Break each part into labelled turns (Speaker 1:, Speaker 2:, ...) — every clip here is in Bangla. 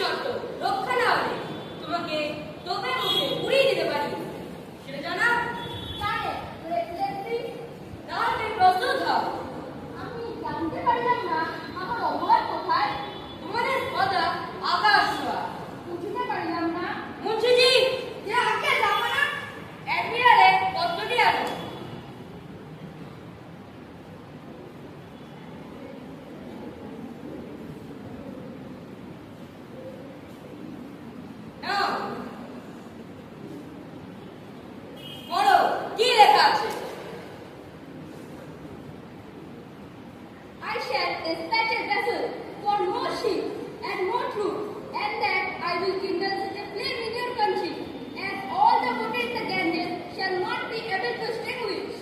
Speaker 1: শর্ত রক্ষা না হলে তোমাকে তোপের মুখে উড়িয়ে দিতে পারি, সেটা জানা?
Speaker 2: জানে এক্সেলেন্সি।
Speaker 1: তাহলে প্রস্তুত হও।
Speaker 2: আমি জানতে পারলাম না আমার অবয়ব কোথায়।
Speaker 1: তোমাদের কথা আকাশ ছোঁয়া।
Speaker 2: বুঝতে পারলাম না।
Speaker 1: মুন্সিজি, যে আজকে যাবো না, অ্যাডমিরালে পত্রটি আনো। নাও, পড়ো, কি লেখা আছে?
Speaker 2: I shall dispatch a vessel for more ships and more troops, and that I will kindle such a flame in your country, as all the water in the Ganges shall not be able to extinguish.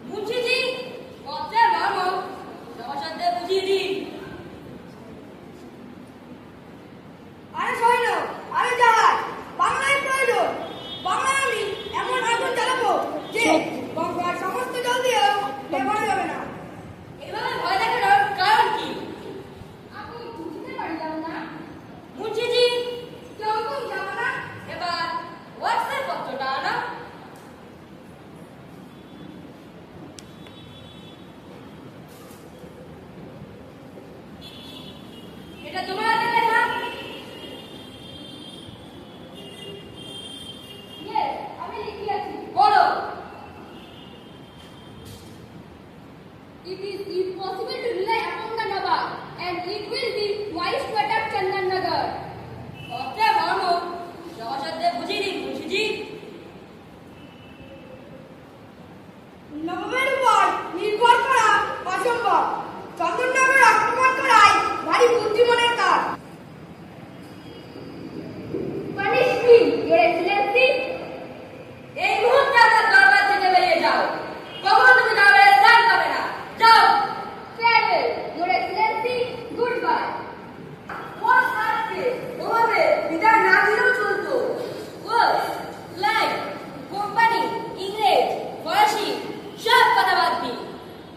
Speaker 1: মুন্সিজি, পত্রের মর্ম সভাসদদের বুঝিয়ে দিন।
Speaker 3: আরে সৈন্য, আরে জাহাজ, বাংলায় প্রয়োজন। বাংলায় আমি এমন আগুন জ্বালাবো যে গঙ্গার সমস্ত জল দিয়েও নেভানো যাবে না।
Speaker 1: এভাবে ভয় দেখানোর কারণ কি?
Speaker 2: আমি বুঝতে পারলাম না।
Speaker 1: মুন্সিজি,
Speaker 3: কেউ যাবো না।
Speaker 1: এবার হোয়াটসঅ্যাপ পত্রটা আনো। এটা তোমার হাতে লেখা?
Speaker 2: Yes, আমি লিখিয়াছি।
Speaker 1: পড়ো।
Speaker 2: It is impossible to rely upon the Nawab, and it will be wise to attack Chandannagar.
Speaker 1: পত্রের মর্ম সভাসদদের বুঝিয়ে দিন মুন্সিজি।
Speaker 3: নবমের উপর নির্ভর করা অসম্ভব। চন্দননগর আক্রমণ করাই ভারী বুদ্ধিমানের কাজ।
Speaker 2: Punish me, Your Excellency.
Speaker 1: এই মুহূর্তে আমার দরবার থেকে বেরিয়ে যাও। কখনো তুমি দরবারে স্থান পাবে না। যাও।
Speaker 2: Farewell, Your Excellency. Goodbye.
Speaker 1: What's happening? ওভাবে বিদায় না দিলেও চলতো। Work, life, কোম্পানি, ইংরেজ, ফরাসি সব কথা বাদ দিন।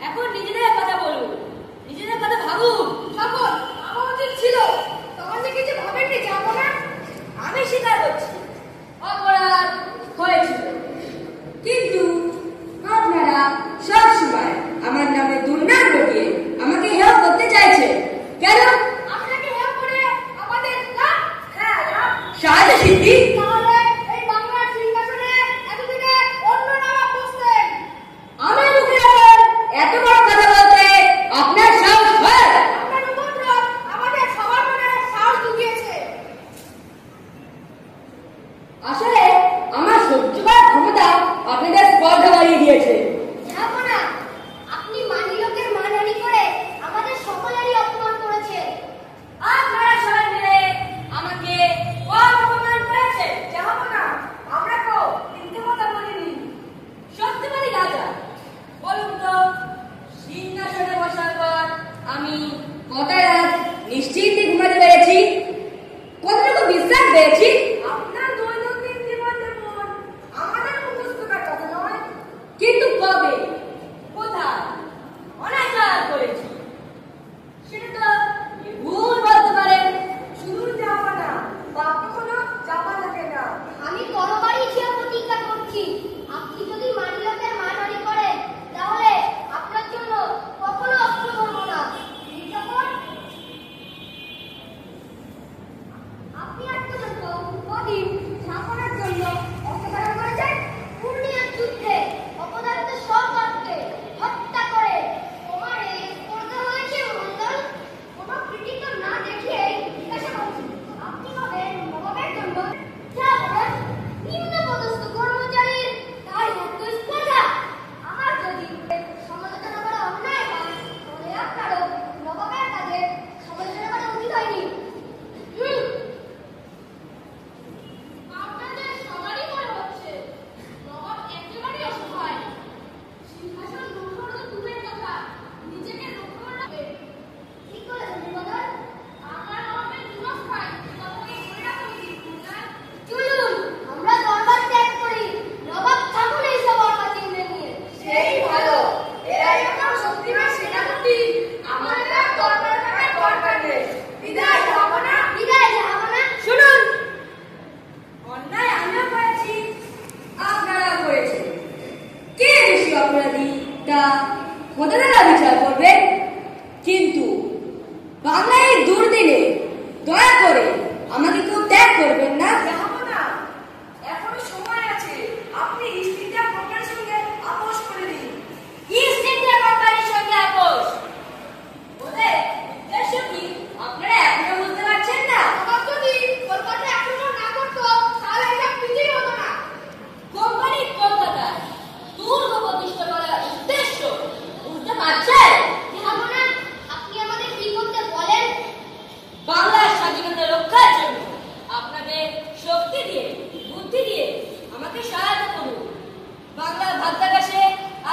Speaker 1: এখন নিজেদের কথা বলুন, নিজেদের কথা ভাবুন।
Speaker 3: ঠাকুর, আমার উচিত ছিল তখন থেকে যে ভাবেননি যাবো না।
Speaker 1: আমি স্বীকার করছি অপরাধ হয়েছিল, কিন্তু আপনারা সবসময় আমার নামে দুর্নাম রটিয়ে আমাকে হেয় করতে চাইছে কেন?
Speaker 3: আপনাকে হেল্প করে আমাদের লাভ। হ্যাঁ, লাভ।
Speaker 1: সাহায্য সিদ্ধি।
Speaker 3: তাহলে এই বাংলার সিংহাসনে এতদিনে অন্য নবাব বসতেন।
Speaker 1: আমার মুখে আবার এত বড় কথা বলতে আপনার সাহস হয়?
Speaker 3: আপনার উপদ্রব আমাদের সবার মনে সাহস জুগিয়েছে।
Speaker 1: আসলে আমার সহ্য করার ক্ষমতা আপনাদের স্পর্ধা বাড়িয়ে দিয়েছে।
Speaker 2: যাবো না। আপনি মানি লোকের মানহানি করে আমাদের সকলেরই অপমান করেছেন।
Speaker 1: আপনারা সবাই মিলে আমাকে কম অপমান করেছেন। ওনারা বিচার করবেন, কিন্তু বাংলায় এই দুর্দিনে দয়া করে আমাকে কেউ ত্যাগ করবেন না।
Speaker 3: যাবো না, এখনো সময় আছে। আপনি ইস্ট ইন্ডিয়া কোম্পানির সঙ্গে আপোষ করে দিন।
Speaker 1: ইস্ট ইন্ডিয়া কোম্পানির সঙ্গে আপোষ? ওদের উদ্দেশ্য কি আপনারা এখনো বুঝতে পারছেন না?
Speaker 2: আবার যদি কলকাতা আক্রমণ না করতো তাহলে এটা পৃথিবী হতো না।
Speaker 1: কোম্পানি কলকাতায় দুর্গ প্রতিষ্ঠা করার উদ্দেশ্য বুঝতে পারছেন?
Speaker 2: যাবো না, আপনি আমাদের কি করতে বলেন?
Speaker 1: বাংলার স্বাধীনতা রক্ষার জন্য আপনাদের শক্তি দিয়ে, বুদ্ধি দিয়ে আমাকে সহায়তা করুন। বাংলার ভাগ্যাকাশে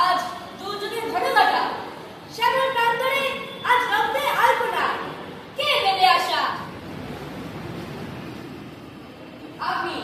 Speaker 1: আজ দুর্যোগের ঘটনাটা, সাগর প্রান্তরে আজ রক্তের আলপনা কে ফেলে আসা? আপনি